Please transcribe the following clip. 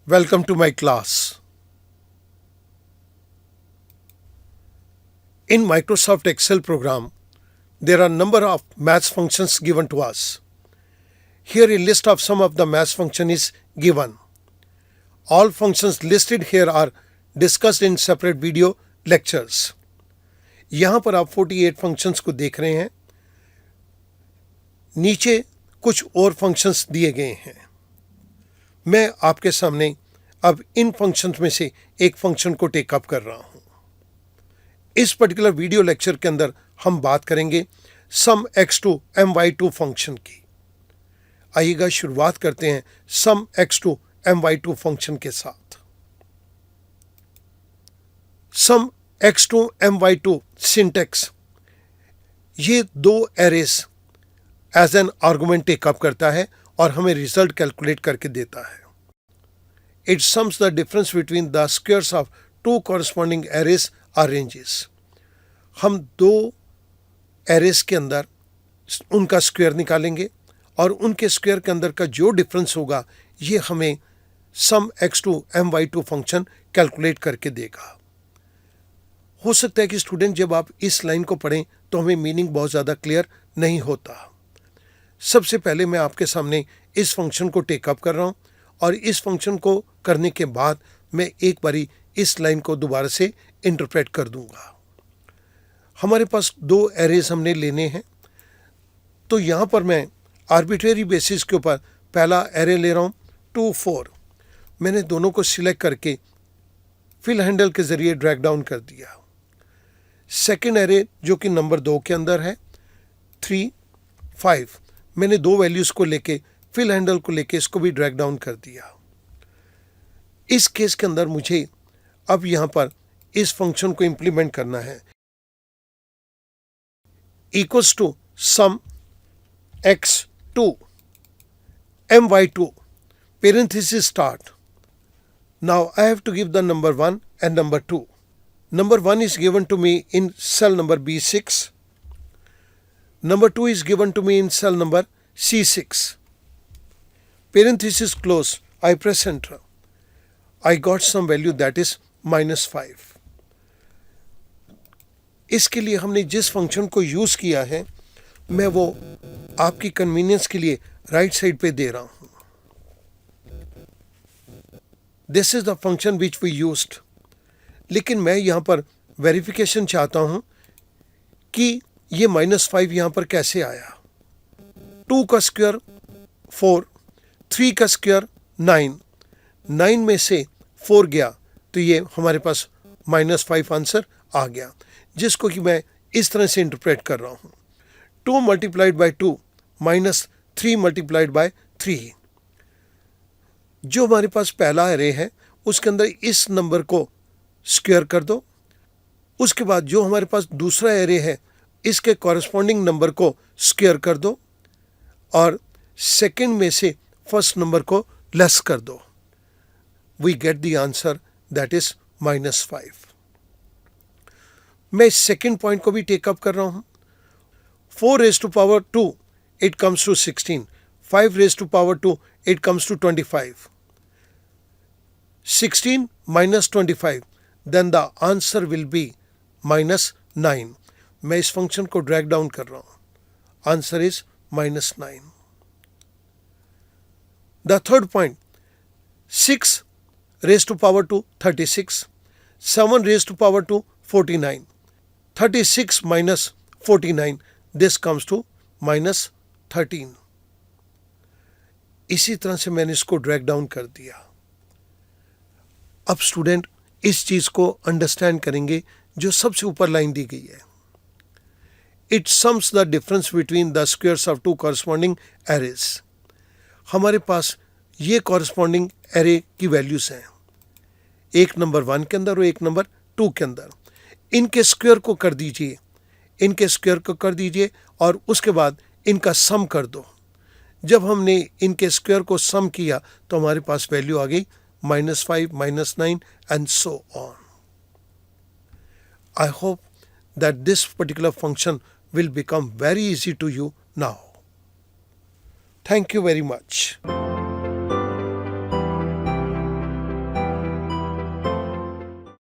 Welcome to my class. In Microsoft Excel program, there are a number of math functions given to us. Here a list of some of the math function is given. All functions listed here are discussed in separate video lectures. यहाँ पर आप 48 functions को देख रहे हैं. नीचे कुछ और फंक्शंस दिए गए हैं. मैं आपके सामने अब इन फंक्शंस में से एक फंक्शन को टेकअप कर रहा हूं. इस पर्टिकुलर वीडियो लेक्चर के अंदर हम बात करेंगे सम x2 my2 फंक्शन की. आइएगा शुरुआत करते हैं सम x2 my2 फंक्शन के साथ. सम x2 my2 सिंटेक्स ये दो arrays as an argument take up करता है और हमें रिजल्ट कैलकुलेट करके देता है. It sums the difference between the squares of two corresponding arrays और रेंजेस. हम दो एरेस के अंदर उनका स्क्वायर निकालेंगे और उनके स्क्वायर के अंदर का जो डिफरेंस होगा ये हमें सम x2 my2 फंक्शन कैलकुलेट करके देगा. हो सकता है कि स्टूडेंट जब आप इस लाइन को पढ़ें तो हमें मीनिंग बहुत ज़्यादा क्लियर नहीं होता. सबसे पहले मैं आपके सामने इस फंक्शन को टेकअप कर रहा हूँ और इस फंक्शन को करने के बाद मैं एक बारी इस लाइन को दोबारा से इंटरप्रेट कर दूंगा. हमारे पास दो एरेज हमने लेने हैं, तो यहाँ पर मैं आर्बिट्रेरी बेसिस के ऊपर पहला एरे ले रहा हूँ 2 4. मैंने दोनों को सिलेक्ट करके फिल हैंडल के ज़रिए ड्रैग डाउन कर दिया. सेकेंड एरे जो कि नंबर 2 के अंदर है 3 5, मैंने दो वैल्यूज़ को लेके फिल हैंडल को लेके इसको भी ड्रैग डाउन कर दिया. इस केस के अंदर मुझे अब यहाँ पर इस फंक्शन को इंप्लीमेंट करना है. Equals to sum x2 my2 parenthesis start. Now I have to give the number 1 and number 2. Number 1 is given to me in cell number B6. Number 2 is given to me in cell number C6. Parenthesis close. I press enter. I got some value that is -5. इसके लिए हमने जिस function को use किया है मैं वो आपकी कन्वीनियंस के लिए राइट साइड पे दे रहा हूँ. This is the function which we used. लेकिन मैं यहाँ पर वेरिफिकेशन चाहता हूँ कि ये -5 यहाँ पर कैसे आया. 2 का स्क्वायर 4, 3 का स्क्वायर 9, 9 में से 4 गया तो ये हमारे पास -5 आंसर आ गया, जिसको कि मैं इस तरह से इंटरप्रेट कर रहा हूँ. 2 मल्टीप्लाइड बाई 2 -3 मल्टीप्लाइड बाय 3. जो हमारे पास पहला एरे है उसके अंदर इस नंबर को स्क्वायर कर दो. उसके बाद जो हमारे पास दूसरा एरे है इसके कॉरस्पॉन्डिंग नंबर को स्क्वायर कर दो और सेकंड में से फर्स्ट नंबर को लेस कर दो. We get the answer that is -5. मैं इस सेकंड पॉइंट को भी टेकअप कर रहा हूं. 4 raised to power 2 it comes to 16. 5 raised to power 2 it comes to 25. 16 minus 25, then the answer will be -9. मैं इस फंक्शन को ड्रैग डाउन कर रहा हूं. Answer is -9. The third point 6 raised to power 2 36. 7 raised to power 2 49. 36 minus 49, this comes to -13. इसी तरह से मैंने इसको ड्रैग डाउन कर दिया. अब स्टूडेंट इस चीज को अंडरस्टैंड करेंगे जो सबसे ऊपर लाइन दी गई है. It sums the difference between the squares of two corresponding arrays. हमारे पास ये कॉरस्पॉन्डिंग एरे की वैल्यूज हैं, एक नंबर 1 के अंदर और एक नंबर 2 के अंदर. इनके स्क्वायर को कर दीजिए, इनके स्क्वायर को कर दीजिए और उसके बाद इनका सम कर दो. जब हमने इनके स्क्वायर को सम किया तो हमारे पास वैल्यू आ गई -5, -9 and so on. I hope that this particular function will become very easy to you now. Thank you very much.